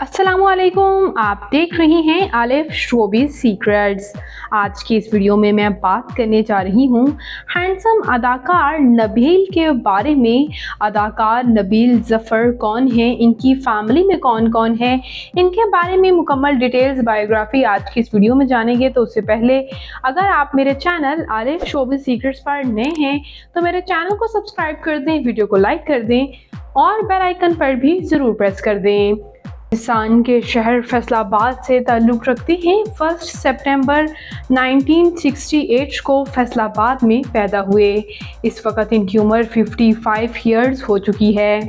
अस्सलामुअलैकुम, आप देख रहे हैं आलिफ शोबिज़ सीक्रेट्स। आज की इस वीडियो में मैं बात करने जा रही हूँ हैंडसम अदाकार नबील के बारे में। अदाकार नबील ज़फ़र कौन है, इनकी फैमिली में कौन कौन है, इनके बारे में मुकम्मल डिटेल्स बायोग्राफी आज की इस वीडियो में जानेंगे। तो उससे पहले अगर आप मेरे चैनल आलिफ शोबिज़ सीक्रेट्स पर नए हैं तो मेरे चैनल को सब्सक्राइब कर दें, वीडियो को लाइक कर दें और बेल आइकन पर भी ज़रूर प्रेस कर दें। पाकिस्तान के शहर फैसलाबाद से ताल्लुक़ रखते हैं। 1 सितंबर 1968 को फैसलाबाद में पैदा हुए। इस वक्त इनकी उम्र 55 ईयर्स हो चुकी है।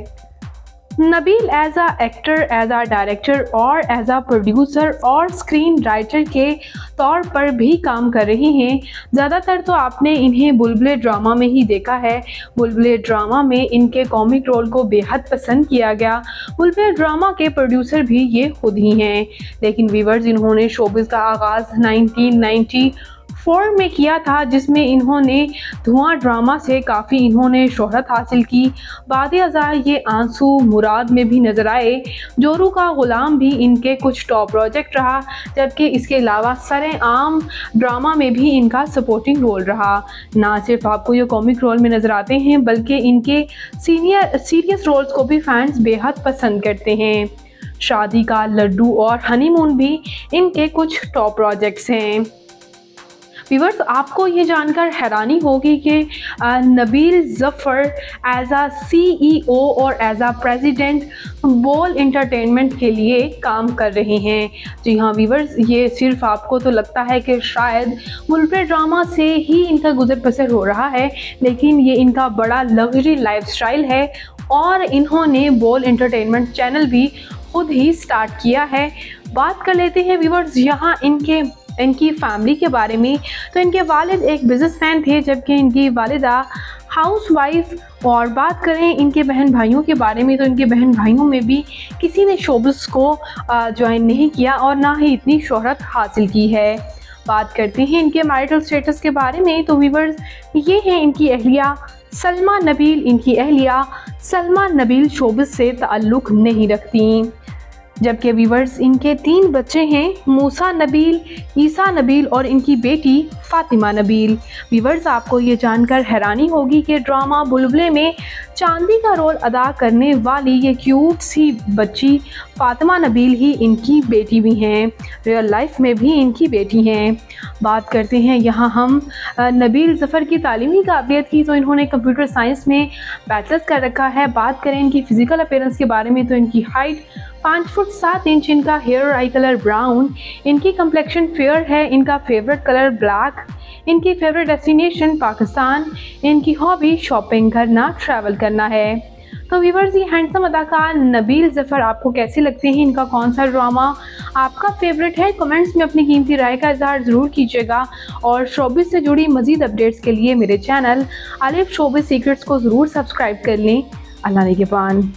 नबील एज आ एक्टर, एज आ डायरेक्टर और एज आ प्रोड्यूसर और स्क्रीन राइटर के तौर पर भी काम कर रहे हैं। ज़्यादातर तो आपने इन्हें बुलबुले ड्रामा में ही देखा है। बुलबुले ड्रामा में इनके कॉमिक रोल को बेहद पसंद किया गया। बुलबुले ड्रामा के प्रोड्यूसर भी ये खुद ही हैं। लेकिन व्यूअर्स, इन्होंने शोबिज़ का आगाज़ 1994 में किया था, जिसमें इन्होंने धुआं ड्रामा से काफ़ी इन्होंने शोहरत हासिल की। बाद अज़ार ये आंसू मुराद में भी नज़र आए। जोरू का ग़ुलाम भी इनके कुछ टॉप प्रोजेक्ट रहा, जबकि इसके अलावा सरेआम ड्रामा में भी इनका सपोर्टिंग रोल रहा। ना सिर्फ आपको ये कॉमिक रोल में नज़र आते हैं, बल्कि इनके सीरियस रोल्स को भी फैंस बेहद पसंद करते हैं। शादी का लड्डू और हनीमून भी इनके कुछ टॉप प्रोजेक्ट्स हैं। व्यूअर्स, आपको ये जानकर हैरानी होगी कि नबील ज़फ़र एज आ CEO और एज आ प्रेसिडेंट बोल एंटरटेनमेंट के लिए काम कर रहे हैं। जी हाँ व्यूअर्स, ये सिर्फ आपको तो लगता है कि शायद बुलबुले ड्रामा से ही इनका गुजर बसर हो रहा है, लेकिन ये इनका बड़ा लग्जरी लाइफस्टाइल है और इन्होंने बोल एंटरटेनमेंट चैनल भी खुद ही स्टार्ट किया है। बात कर लेते हैं व्यूअर्स यहाँ इनकी फैमिली के बारे में। तो इनके वालिद एक बिजनेसमैन थे, जबकि इनकी वालिदा हाउसवाइफ। और बात करें इनके बहन भाइयों के बारे में, तो इनके बहन भाइयों में भी किसी ने शोबिज़ को ज्वाइन नहीं किया और ना ही इतनी शोहरत हासिल की है। बात करते हैं इनके मैरिटल स्टेटस के बारे में। तो व्यूअर्स, ये है इनकी अहलिया सलमा नबील। इनकी अहलिया सलमा नबील शोबिज़ से ताल्लुक़ नहीं रखती। जबकि व्यूअर्स, इनके 3 बच्चे हैं, मूसा नबील, ईसा नबील और इनकी बेटी फ़ातिमा नबील। व्यूअर्स, आपको ये जानकर हैरानी होगी कि ड्रामा बुलबुले में चांदी का रोल अदा करने वाली ये क्यूट सी बच्ची फ़ातिमा नबील ही इनकी बेटी भी हैं। रियल लाइफ में भी इनकी बेटी हैं। बात करते हैं यहाँ हम नबील ज़फ़र की तालीमी काबिलियत की। तो इन्होंने कंप्यूटर साइंस में बैचलर्स कर रखा है। बात करें इनकी फ़िज़िकल अपीयरेंस के बारे में, तो इनकी हाइट 5 फुट 7 इंच, इनका हेयर आई कलर ब्राउन, इनकी कम्प्लेक्शन फेयर है, इनका फेवरेट कलर ब्लैक, इनकी फेवरेट डेस्टिनेशन पाकिस्तान, इनकी हॉबी शॉपिंग करना, ट्रैवल करना है। तो व्यूअर्स, ये हैंडसम अदाकार नबील ज़फ़र आपको कैसे लगते हैं? इनका कौन सा ड्रामा आपका फेवरेट है? कमेंट्स में अपनी कीमती राय का इज़हार ज़रूर कीजिएगा और शोबिज़ से जुड़ी मज़ीद अपडेट्स के लिए मेरे चैनल आलिफ शोबिज़ सीक्रेट्स को ज़रूर सब्सक्राइब कर लें। अल्लाह निगहबान।